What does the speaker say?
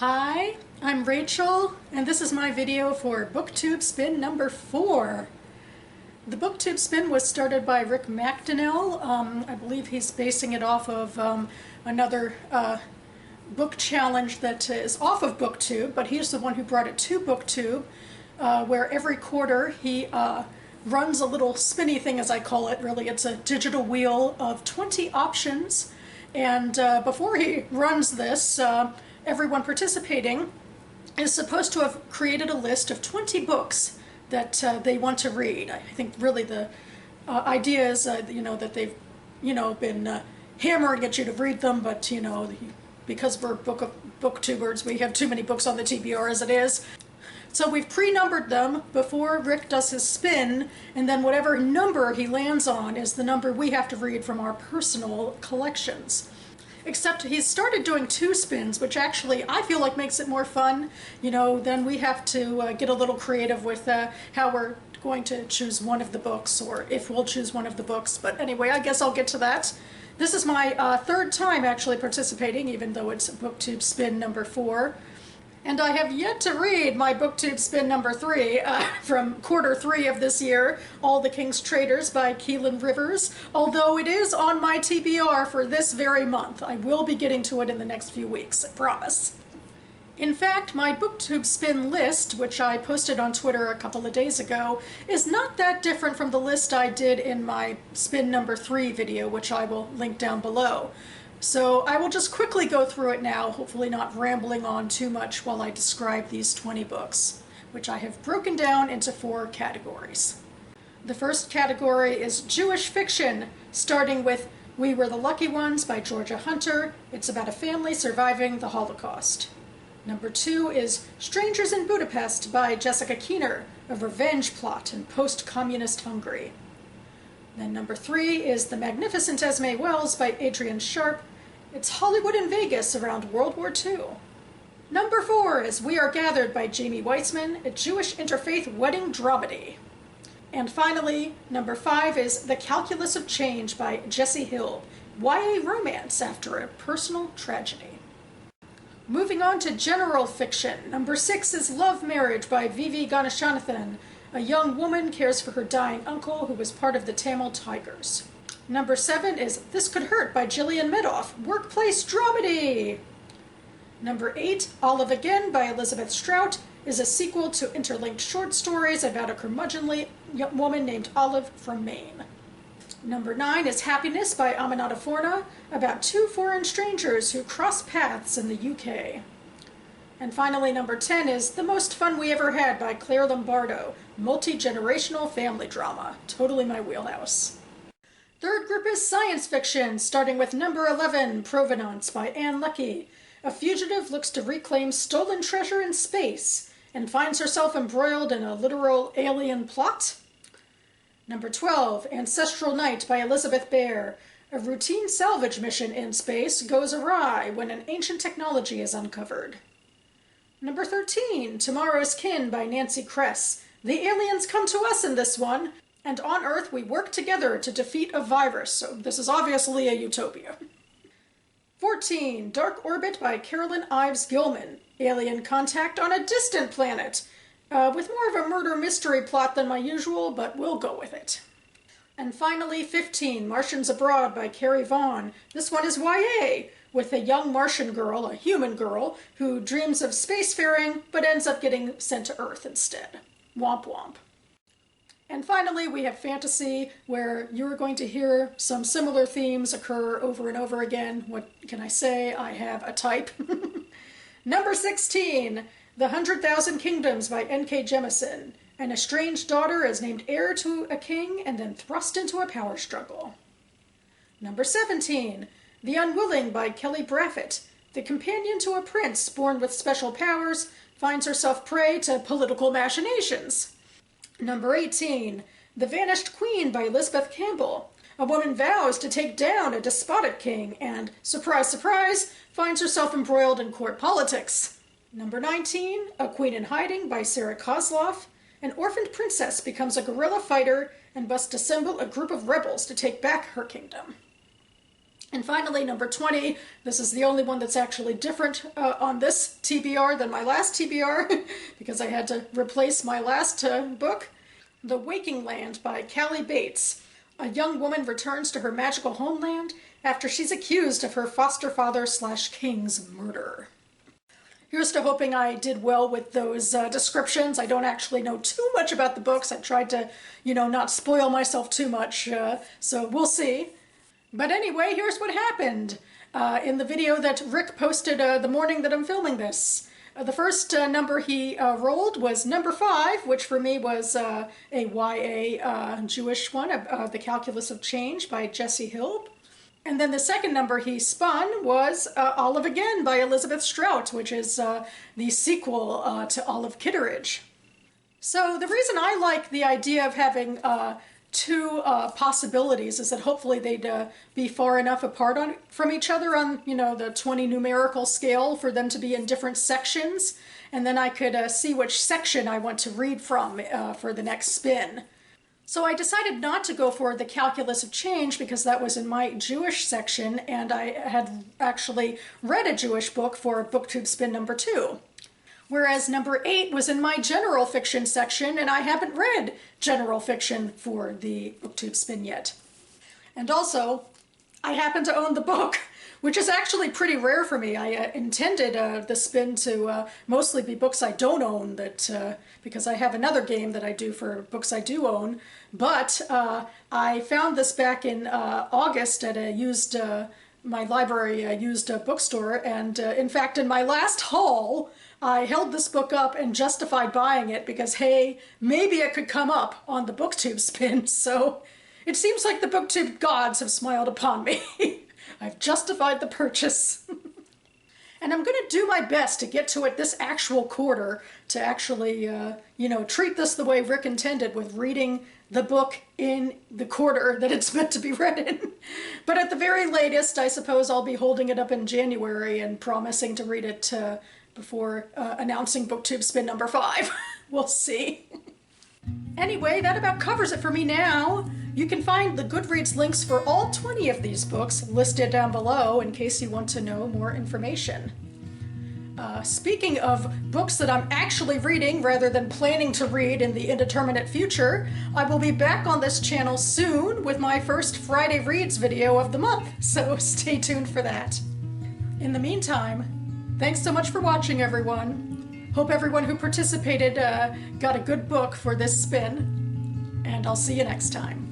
Hi, I'm Rachel, and this is my video for BookTube Spin number 4. The BookTube Spin was started by Rick McDonnell. I believe he's basing it off of another book challenge that is off of BookTube, but he's the one who brought it to BookTube, where every quarter he runs a little spinny thing, as I call it. Really, it's a digital wheel of 20 options, and before he runs this, everyone participating is supposed to have created a list of 20 books that they want to read. I think really the idea is, that they've, been hammering at you to read them, but, because we're booktubers, we have too many books on the TBR as it is. So we've pre-numbered them before Rick does his spin, and then whatever number he lands on is the number we have to read from our personal collections. Except he's started doing 2 spins, which actually I feel like makes it more fun. Then we have to get a little creative with how we're going to choose one of the books, or if we'll choose one of the books. But anyway, I guess I'll get to that. This is my 3rd time actually participating, even though it's BookTube Spin number 4. And I have yet to read my BookTube Spin number 3 from quarter 3 of this year, All the King's Traders by Keelan Rivers, although it is on my TBR for this very month. I will be getting to it in the next few weeks, I promise. In fact, my BookTube Spin list, which I posted on Twitter a couple of days ago, is not that different from the list I did in my Spin number 3 video, which I will link down below. So I will just quickly go through it now, hopefully not rambling on too much while I describe these 20 books, which I have broken down into 4 categories. The first category is Jewish fiction, starting with We Were the Lucky Ones by Georgia Hunter. It's about a family surviving the Holocaust. Number 2 is Strangers in Budapest by Jessica Keener, a revenge plot in post-communist Hungary. Then number 3 is The Magnificent Esme Wells by Adrian Sharp. It's Hollywood in Vegas around World War II. Number 4 is We Are Gathered by Jamie Weitzman, a Jewish interfaith wedding dramedy. And finally, number 5 is The Calculus of Change by Jessie Hill, YA romance after a personal tragedy. Moving on to general fiction, number 6 is Love Marriage by Vivi Ganeshanathan. A young woman cares for her dying uncle who was part of the Tamil Tigers. Number 7 is This Could Hurt by Gillian Midoff, workplace dramedy. Number 8, Olive Again by Elizabeth Strout, is a sequel to interlinked short stories about a curmudgeonly young woman named Olive from Maine. Number 9 is Happiness by Aminata Forna, about 2 foreign strangers who cross paths in the UK. And finally, number 10 is The Most Fun We Ever Had by Claire Lombardo, multi-generational family drama. Totally my wheelhouse. Third group is science fiction, starting with number 11, Provenance by Anne Leckie. A fugitive looks to reclaim stolen treasure in space and finds herself embroiled in a literal alien plot. Number 12, Ancestral Night by Elizabeth Bear. A routine salvage mission in space goes awry when an ancient technology is uncovered. Number 13, Tomorrow's Kin by Nancy Kress. The aliens come to us in this one, and on Earth we work together to defeat a virus, so this is obviously a utopia. 14, Dark Orbit by Carolyn Ives Gilman. Alien contact on a distant planet, with more of a murder mystery plot than my usual, but we'll go with it. And finally, 15, Martians Abroad by Carrie Vaughn. This one is YA, with a young Martian girl, a human girl, who dreams of spacefaring, but ends up getting sent to Earth instead. Womp womp. And finally, we have fantasy, where you're going to hear some similar themes occur over and over again. What can I say? I have a type. Number 16, The 100,000 Kingdoms by N.K. Jemisin. An estranged daughter is named heir to a king and then thrust into a power struggle. Number 17, The Unwilling by Kelly Braffett. The companion to a prince born with special powers finds herself prey to political machinations. Number 18, The Vanished Queen by Elizabeth Campbell. A woman vows to take down a despotic king and, surprise, surprise, finds herself embroiled in court politics. Number 19, A Queen in Hiding by Sarah Kozloff. An orphaned princess becomes a guerrilla fighter and must assemble a group of rebels to take back her kingdom. And finally, number 20, this is the only one that's actually different on this TBR than my last TBR, because I had to replace my last book. The Waking Land by Callie Bates. A young woman returns to her magical homeland after she's accused of her foster father/king's murder. Here's to hoping I did well with those descriptions. I don't actually know too much about the books. I tried to, not spoil myself too much, so we'll see. But anyway, here's what happened in the video that Rick posted the morning that I'm filming this. The first number he rolled was number 5, which for me was a YA Jewish one, The Calculus of Change by Jessie Hill. And then the second number he spun was Olive Again by Elizabeth Strout, which is the sequel to Olive Kitteridge. So the reason I like the idea of having two possibilities is that hopefully they'd be far enough apart from each other on, the 20 numerical scale for them to be in different sections. And then I could see which section I want to read from for the next spin. So I decided not to go for The Calculus of Change because that was in my Jewish section, and I had actually read a Jewish book for BookTube Spin number 2. Whereas number 8 was in my general fiction section, and I haven't read general fiction for the BookTube Spin yet. And also, I happen to own the book, which is actually pretty rare for me. I intended the spin to mostly be books I don't own, because I have another game that I do for books I do own. But I found this back in August at my library used bookstore, and in fact in my last haul I held this book up and justified buying it because, hey, maybe it could come up on the BookTube Spin, so it seems like the BookTube gods have smiled upon me. I've justified the purchase. And I'm going to do my best to get to it this actual quarter to actually, treat this the way Rick intended, with reading the book in the quarter that it's meant to be read in. But at the very latest, I suppose I'll be holding it up in January and promising to read it before announcing BookTube Spin number 5. We'll see. Anyway, that about covers it for me now. You can find the Goodreads links for all 20 of these books listed down below in case you want to know more information. Speaking of books that I'm actually reading rather than planning to read in the indeterminate future, I will be back on this channel soon with my first Friday Reads video of the month, so stay tuned for that. In the meantime, thanks so much for watching, everyone. Hope everyone who participated got a good book for this spin, and I'll see you next time.